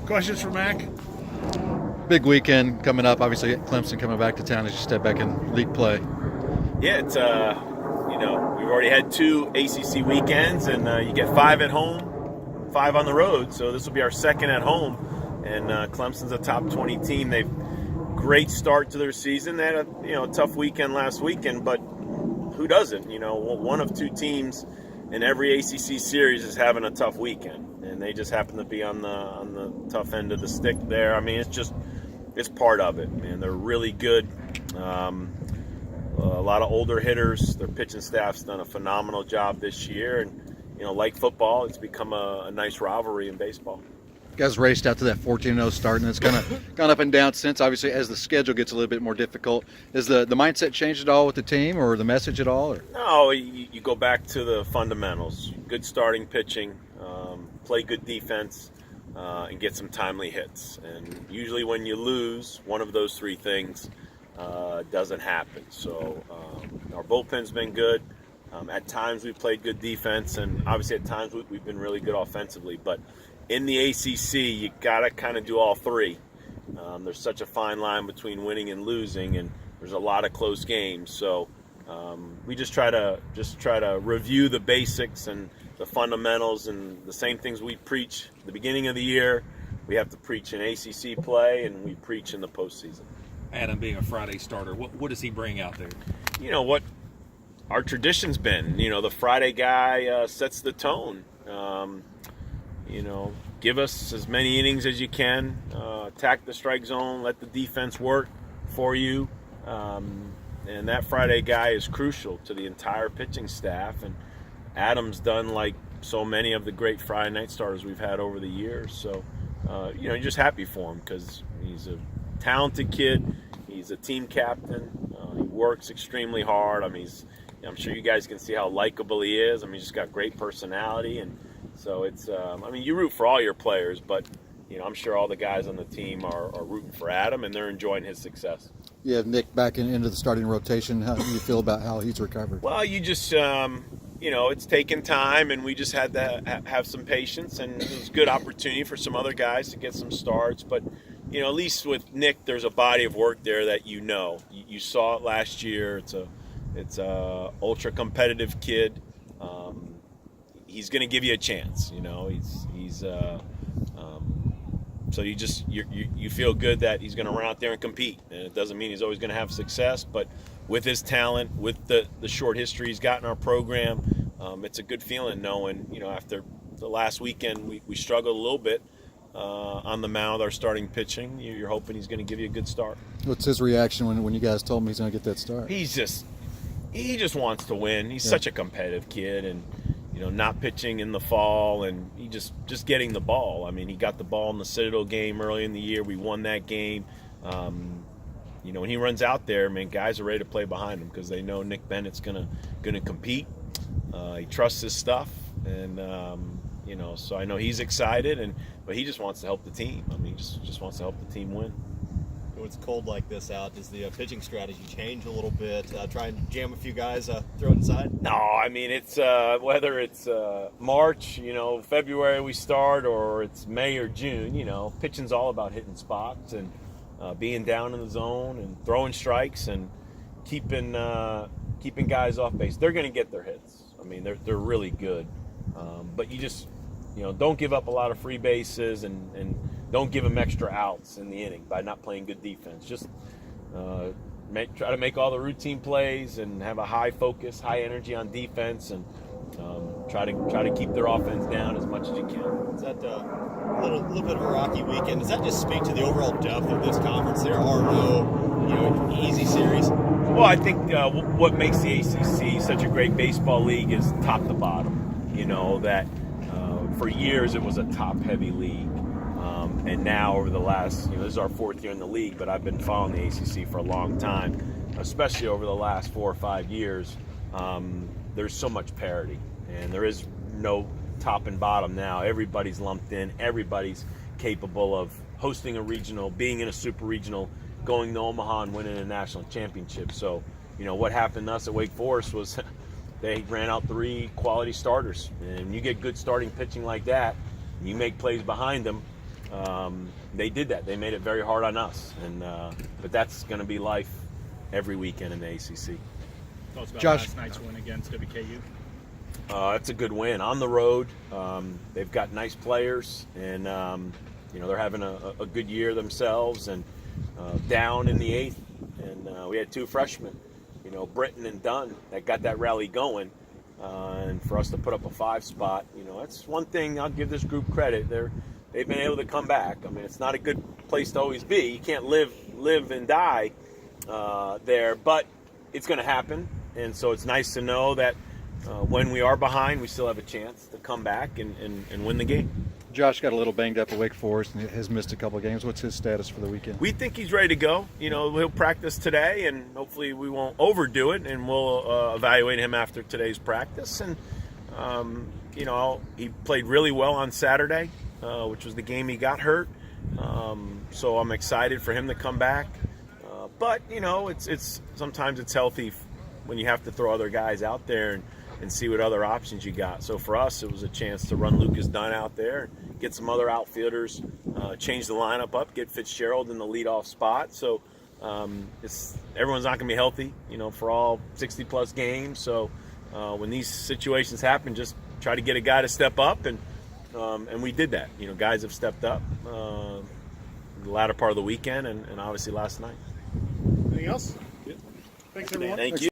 Questions for Mac? Big weekend coming up. Obviously, Clemson coming back to town as you step back in league play. Yeah, it's we've already had 2 ACC weekends, and you get 5 at home, 5 on the road. So this will be our second at home, and Clemson's a top 20 team. They've great start to their season. They had a tough weekend last weekend, but who doesn't? One of 2 teams in every ACC series is having a tough weekend, and they just happen to be on the tough end of the stick there. I mean, it's part of it, man. They're really good. A lot of older hitters. Their pitching staff's done a phenomenal job this year, and like football, it's become a nice rivalry in baseball. You guys raced out to that 14-0 start, and it's kind of gone up and down since. Obviously, as the schedule gets a little bit more difficult, is the mindset changed at all with the team, or the message at all? Or? No, you go back to the fundamentals: good starting pitching, play good defense, and get some timely hits. And usually, when you lose one of those 3 things, doesn't happen. So our bullpen's been good. At times we've played good defense, and obviously at times we've been really good offensively. But in the ACC, you gotta kind of do all 3. There's such a fine line between winning and losing, and there's a lot of close games. So we just try to review the basics and the fundamentals, and the same things we preach at the beginning of the year. We have to preach in ACC play, and we preach in the postseason. Adam being a Friday starter, what does he bring out there? You know what our tradition's been. The Friday guy sets the tone. Give us as many innings as you can. Attack the strike zone. Let the defense work for you. And that Friday guy is crucial to the entire pitching staff. And Adam's done like so many of the great Friday night starters we've had over the years. So, you're just happy for him because he's a talented kid. He's a team captain. He works extremely hard. I mean, I'm sure you guys can see how likable he is. I mean, he's just got great personality, and so it's. You root for all your players, but I'm sure all the guys on the team are rooting for Adam, and they're enjoying his success. You have Nick back into the starting rotation. How do you feel about how he's recovered? Well, you just. It's taken time, and we just had to have some patience, and it was a good opportunity for some other guys to get some starts, but. At least with Nick, there's a body of work there that you saw it last year. It's a ultra competitive kid. He's going to give you a chance. So you feel good that he's going to run out there and compete. And it doesn't mean he's always going to have success, but with his talent, with the short history he's got in our program, it's a good feeling knowing. After the last weekend, we struggled a little bit. On the mound, our starting pitching, you're hoping he's going to give you a good start. What's his reaction when you guys told him he's going to get that start? He just wants to win. He's such a competitive kid, and not pitching in the fall, and he just getting the ball. I mean, he got the ball in the Citadel game early in the year. We won that game. When he runs out there, man, guys are ready to play behind him because they know Nick Bennett's gonna compete. He trusts his stuff, and so I know he's excited, but he just wants to help the team. I mean, he just wants to help the team win. When it's cold like this out, does the pitching strategy change a little bit? Try and jam a few guys, throw it inside? No, I mean, it's whether it's March, February we start, or it's May or June, pitching's all about hitting spots and being down in the zone and throwing strikes and keeping guys off base. They're going to get their hits. I mean, they're really good. But you just, don't give up a lot of free bases and don't give them extra outs in the inning by not playing good defense. Just try to make all the routine plays and have a high focus, high energy on defense, and try to keep their offense down as much as you can. Is that a little bit of a rocky weekend? Does that just speak to the overall depth of this conference? There are no easy series. Well, I think what makes the ACC such a great baseball league is top to bottom. That for years it was a top-heavy league. And now over the last, this is our 4th year in the league, but I've been following the ACC for a long time, especially over the last 4 or 5 years. There's so much parity, and there is no top and bottom now. Everybody's lumped in. Everybody's capable of hosting a regional, being in a super regional, going to Omaha and winning a national championship. So, what happened to us at Wake Forest was they ran out 3 quality starters. And you get good starting pitching like that, you make plays behind them, they did that. They made it very hard on us, but that's going to be life every weekend in the ACC. Tell us about Josh. last night's win against WKU. It's a good win on the road. They've got nice players, and they're having a good year themselves. And down in the 8th, and we had 2 freshmen, Britton and Dunn, that got that rally going. And for us to put up a 5 spot, that's one thing I'll give this group credit. They've been able to come back. I mean, it's not a good place to always be. You can't live and die there, but it's going to happen. And so it's nice to know that when we are behind, we still have a chance to come back and win the game. Josh got a little banged up at Wake Forest and has missed a couple of games. What's his status for the weekend? We think he's ready to go. He'll practice today, and hopefully we won't overdo it, and we'll evaluate him after today's practice. And, he played really well on Saturday, which was the game he got hurt. So I'm excited for him to come back. But, it's sometimes it's healthy when you have to throw other guys out there and see what other options you got. So for us, it was a chance to run Lucas Dunn out there, get some other outfielders, change the lineup up, get Fitzgerald in the leadoff spot. So everyone's not going to be healthy, for all 60-plus games. So when these situations happen, just try to get a guy to step up, and we did that. Guys have stepped up the latter part of the weekend and obviously last night. Anything else? Thanks, everyone. Thank you.